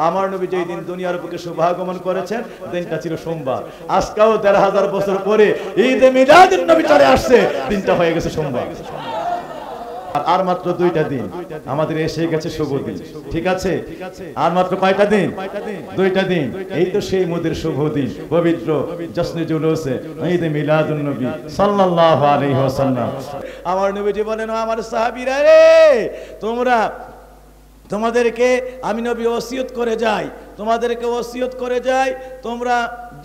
আমার নবী যেই দিন দুনিয়ার বুকে শুভাগমন করেছেন দিনটা ছিল সোমবার। আজকেও ১৫০০ বছর পরে ঈদে মিলাদুন নবী চলে আসছে, দিনটা হয়ে গেছে সোমবার। আর মাত্র 2টা দিন আমাদের এসে গেছে শুভ দিন, ঠিক আছে? আর মাত্র কয়টা দিন? 2টা দিন। এই তো সেই মোদের শুভ দিন, পবিত্র জশ্নে জুলুসে ঈদে মিলাদুন নবী সাল্লাল্লাহু আলাইহি ওয়াসাল্লাম। আমার নবীজি বলেন, আমার সাহাবীরা রে, তোমাদেরকে আমি নবী ওসিয়ত করে যাই, তোমাদেরকে ওসিয়ত করে যাই, তোমরা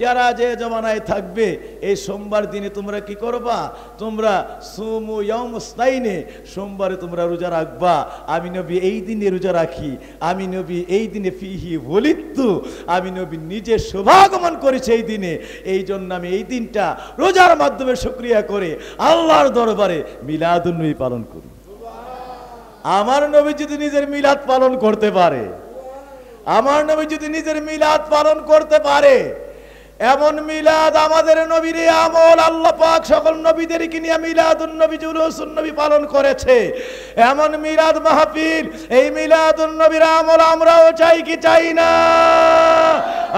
যারা যে জমানায় থাকবে এই সোমবার দিনে তোমরা কি করবা? তোমরা সুমু ইয়াউমুসনাইনে, সোমবারে তোমরা রোজা রাখবা। আমি নবী এই দিনে রোজা রাখি, আমি নবী এই দিনে ফিহি ওলিদতু, আমি নবী নিজে শুভাগমন করেছি এই দিনে, এই জন্য আমি এই দিনটা রোজার মাধ্যমে শুকরিয়া করে আল্লাহর দরবারে মিলাদুন নবী পালন করি। আমার নবী যদি নিজের মিলাদ পালন করতে পারে, আমার নবী যদি নিজের মিলাদ পালন করতে পারে, এমন মিলাদ আমাদের নবীর আমল, আল্লাহ পাক সকল নবীদেরকে নিয়ে মিলাদুন নবী জুলুসুন নবী পালন করেছে। এমন মিলাদ মাহফিল, এই মিলাদুন নবীর আমল আমরাও চাই কি চাই না?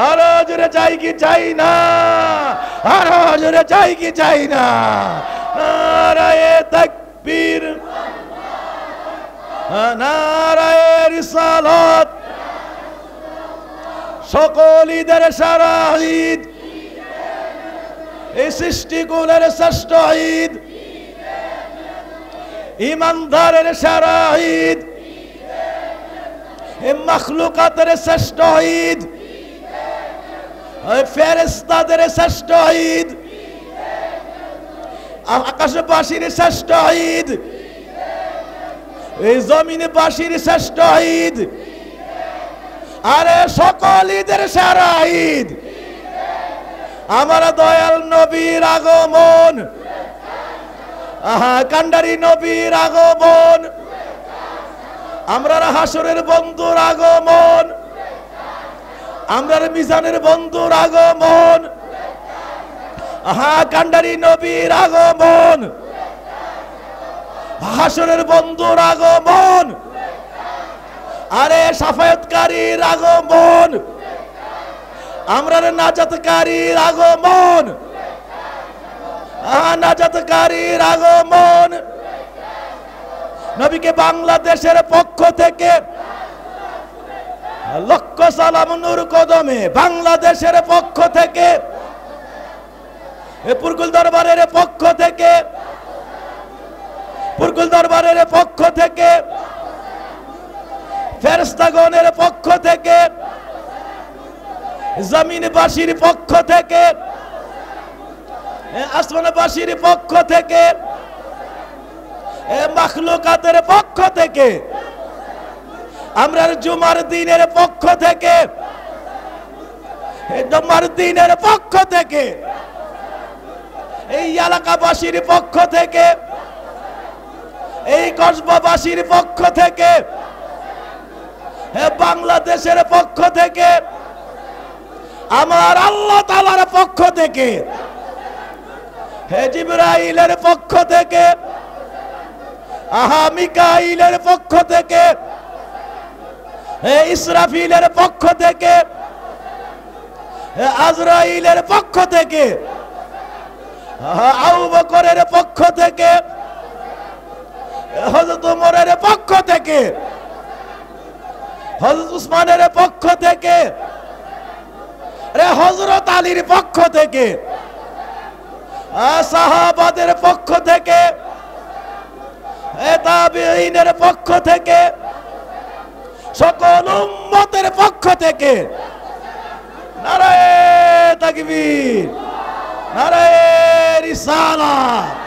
আরো জোরে চাই কি চাই না? আরো জোরে চাই কি চাই না? নারায়ে তাকবীর, নারায়ে রিসালাত, সকল ঈদের সারা ঈদ, এই সৃষ্টিকুলের শ্রেষ্ঠ ঈদ, ইমানদারের সারা ঈদ, এই মাখলুকাতের শ্রেষ্ঠ ঈদ, ফেরেশতাদের শ্রেষ্ঠ ঈদ, আকাশবাসীর শ্রেষ্ঠ ঈদ, এই জমিনবাসীর শ্রেষ্ঠ ঈদ, আরে সকল ঈদের সেরা ঈদ আমার দয়াল নবীর আগমন, কান্ডারি নবীর আগমন, আমরা হাসরের বন্ধুর আগমন, আমরা মিজানের বন্ধুর আগমন, কান্ডারি নবীর আগমন, হাসরের বন্ধুর আগমন, আরে সাফায়াতকারীর আগমন, আমরা নাজাতকারীর আগমন, নাজাতকারীর আগমন, নবীকে বাংলাদেশের পক্ষ থেকে লক্ষ সালাম নূর কদমে, বাংলাদেশের পক্ষ থেকে, পুরকুল দরবারের পক্ষ থেকে, পুরকুল দরবারের পক্ষ থেকে, ফেরেশতাগণের পক্ষ থেকে, জমিনবাসীর পক্ষ থেকে, আসমানবাসীর পক্ষ থেকে, মাখলুকাতের পক্ষ থেকে, আমরা জুমার দিনের পক্ষ থেকে, জুমার দিনের পক্ষ থেকে, এই এলাকাবাসীর পক্ষ থেকে, এই কসবাবাসীর পক্ষ থেকে, বাংলাদেশের পক্ষ থেকে, আমার আল্লাহ তাআলার পক্ষ থেকে, হে জিবরাইলের পক্ষ থেকে, মিকাইলের পক্ষ থেকে, হে ইসরাফিলের পক্ষ থেকে, হে আজরাইলের পক্ষ থেকে, আবু বকরের পক্ষ থেকে, হযরত ওমরের পক্ষ থেকে, হযরত উসমানের পক্ষ থেকে, হযরত আলীর পক্ষ থেকে, সাহাবাদের পক্ষ থেকে, তাবেঈনের পক্ষ থেকে, সকল উম্মতের পক্ষ থেকে নারায়ে তাকবীর, নারায়ে রিসালাত।